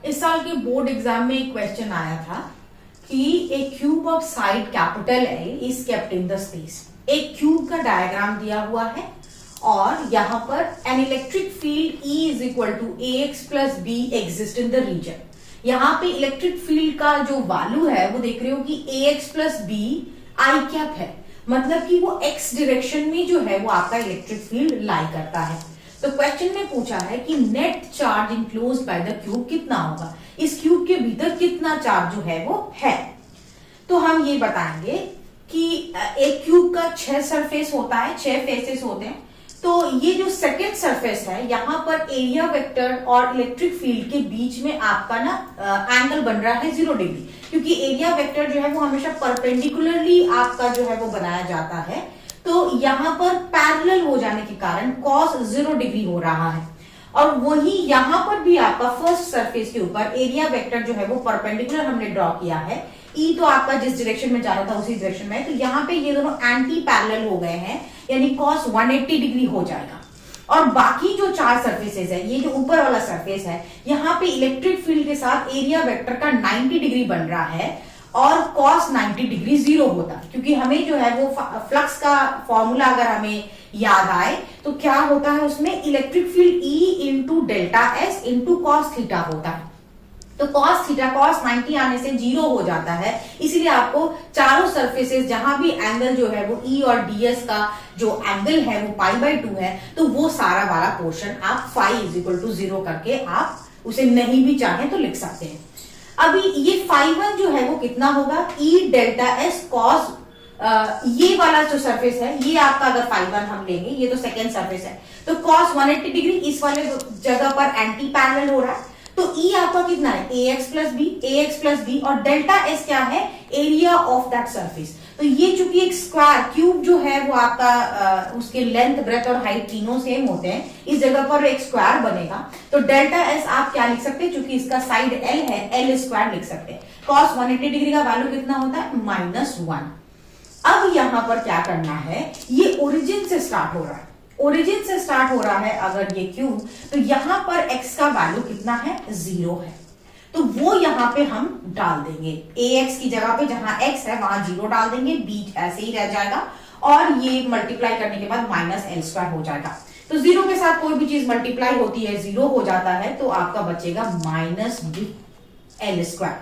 इस साल के बोर्ड एग्जाम में एक क्वेश्चन आया था कि a cube of side capital L is kept in the space. एक क्यूब का डायग्राम दिया हुआ है और यहाँ पर an electric field E is equal to ax plus B exist in the region. यहाँ पे इलेक्ट्रिक फील्ड का जो वैल्यू है वो देख रहे हो कि ax plus B I cap है, मतलब कि वो x डायरेक्शन में जो है वो आपका इलेक्ट्रिक फील्ड लाई करता है। तो क्वेश्चन में पूछा है कि net charge enclosed by the cube कितना होगा, इस क्यूब के भीतर कितना चार्ज जो है वो है। तो हम ये बताएंगे कि एक क्यूब का 6 सरफेस होता है, 6 फेसेस होते हैं। तो ये जो सेकेंड सरफेस है यहाँ पर एरिया वेक्टर और इलेक्ट्रिक फील्ड के बीच में आपका ना एंगल बन रहा है 0 डिग्री, क्योंकि एरिया वेक्टर जो है वो हमेशा परपेंडिकुलरली आपका जो है वो बनाया जाता है। तो यहाँ पर पैरेलल हो जाने के कारण cos 0 डिग्री हो रहा है। और वही यहाँ पर भी आपका फर्स्ट सरफेस के ऊपर एरिया वेक्टर जो है वो परपेंडिकुलर हमने ड्रॉ किया है। E तो आपका जिस डायरेक्शन में जा रहा था उसी डायरेक्शन में है, तो यहाँ पे ये दोनों एंटी पैरेलल हो गए हैं, यानी cos 180 डिग्री हो जाएगा। और बाकी जो 4 सरफेसेस है, ये जो ऊपर वाला सरफेस है, यहाँ पे इलेक्ट्रिक फील्ड के साथ एरिया वेक्टर का 90 डिग्री बन रहा है और cos 90 डिग्री 0 होता है, क्योंकि हमें जो है वो फ्लक्स का फॉर्मूला अगर हमें याद आए तो क्या होता है, उसमें electric field E into delta S into cos theta होता है। तो cos थीटा cos 90 आने से 0 हो जाता है, इसीलिए आपको चारों सरफेसेस जहां भी एंगल जो है वो E और ds का जो एंगल है वो π/2 है, तो वो सारा वाला पोर्शन आप फाई इज इक्वल टू 0 करके आप उसे नहीं भी चाहें तो लिख सकते हैं। अभी ये φ1 जो है वो कितना होगा, E डेल्टा एस cos ये वाला जो सरफेस है ये आपका अगर φ1 हम लेंगे, ये तो सेकेंड सरफेस है, तो cos 180 डिग्री इस वाले जगह पर एंटी पैरेलल हो रहा है। तो E आपका कितना है, ax प्लस बी और डेल्टा एस क्या है, एरिया ऑफ दैट सरफेस। तो ये चूंकि एक स्क्वायर क्यूब जो है वो आपका उसके लेंथ ब्रेथ और हाइट तीनों सेम होते हैं, इस जगह पर एक स्क्वायर बनेगा। तो डेल्टा एस आप क्या लिख सकते हैं, चूंकि इसका साइड L है, L स्क्वायर लिख सकते हैं। cos 180 डिग्री का वैल्यू कितना होता है, -1। अब यहां पर क्या करना है, ये ओरिजिन से स्टार्ट हो रहा है, ओरिजिन से स्टार्ट हो रहा है अगर ये क्यूब, तो यहां पर x का वैल्यू कितना है, 0 है। तो वो यहां पे हम डाल देंगे, ax की जगह पे जहां x है वहां 0 डाल देंगे, b ऐसे ही रह जाएगा और ये मल्टीप्लाई करने के बाद -l² हो जाएगा। तो 0 के साथ कोई भी चीज मल्टीप्लाई होती है 0 हो जाता है, तो आपका बचेगा -bl²।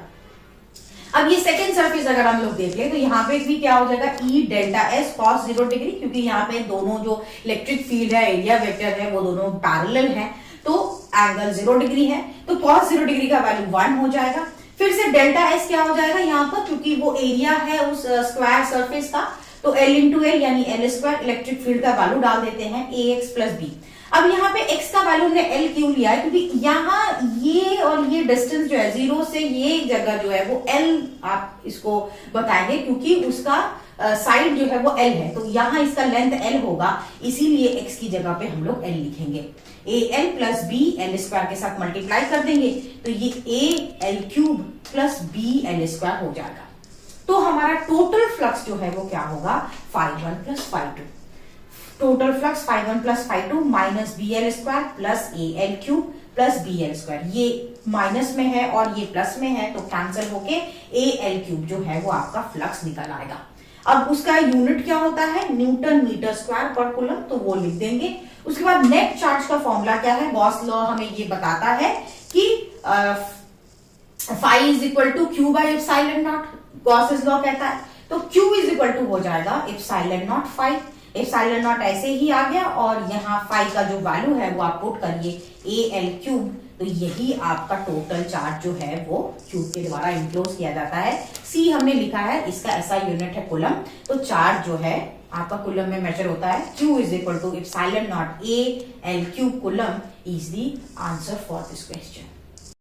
अब ये सेकेंड सरफेस अगर हम लोग देख ले तो यहाँ पे भी क्या हो जाएगा, E delta S cos 0 degree, क्योंकि यहाँ पे दोनों जो इलेक्ट्रिक फील्ड है, एरिया वेक्टर है, वो दोनों पैरेलल है, तो एंगल 0 डिग्री है, तो cos 0 डिग्री का वैल्यू 1 हो जाएगा। फिर से डेल्टा एस क्या हो जाएगा यहाँ पर, क्योंकि वो एरिया है उस स्क्वायर सरफेस का, तो L इंटू एल यानी L², इलेक्ट्रिक फील्ड का वैल्यू डाल देते हैं ax प्लस बी। अब यहाँ पे x का वैल्यू हमने L क्यों लिया है, क्योंकि यहाँ ये और ये डिस्टेंस जो है 0 से ये जगह जो है वो L आप इसको बताएंगे, क्योंकि उसका साइड जो है वो L है, तो यहाँ इसका लेंथ L होगा, इसीलिए x की जगह पे हम लोग L लिखेंगे। AL प्लस बी L² के साथ मल्टीप्लाई कर देंगे, तो ये AL³ प्लस BL² हो जाएगा। तो हमारा टोटल फ्लक्स जो है वो क्या होगा, φ1 plus φ2। Total flux φ1 plus φ2 minus BL² plus AL³ plus BL²। ये माइनस में है और ये प्लस में है, तो कैंसिल होके AL³ जो है वो आपका फ्लक्स निकल आएगा। अब उसका यूनिट क्या होता है, न्यूटन मीटर स्क्वायर पर कूलम, तो वो लिख देंगे। उसके बाद नेट चार्ज का फॉर्मूला क्या है, गॉस लॉ हमें ये बताता है कि phi is equal to Q by epsilon naught, Gauss's law कहता है। तो Q इज इक्वल टू हो जाएगा epsilon naught phi, epsilon naught ऐसे ही आ गया और यहाँ फाई का जो वैल्यू है वो आप पुट करिए AL³, तो यही आपका टोटल चार्ज जो है वो क्यूब के द्वारा इंक्लोज किया जाता है। C हमने लिखा है, इसका ऐसा यूनिट है कूलम, तो चार्ज जो है आपका कूलम में मेजर होता है। Q is equal to epsilon naught AL³ coulomb is the answer for this question.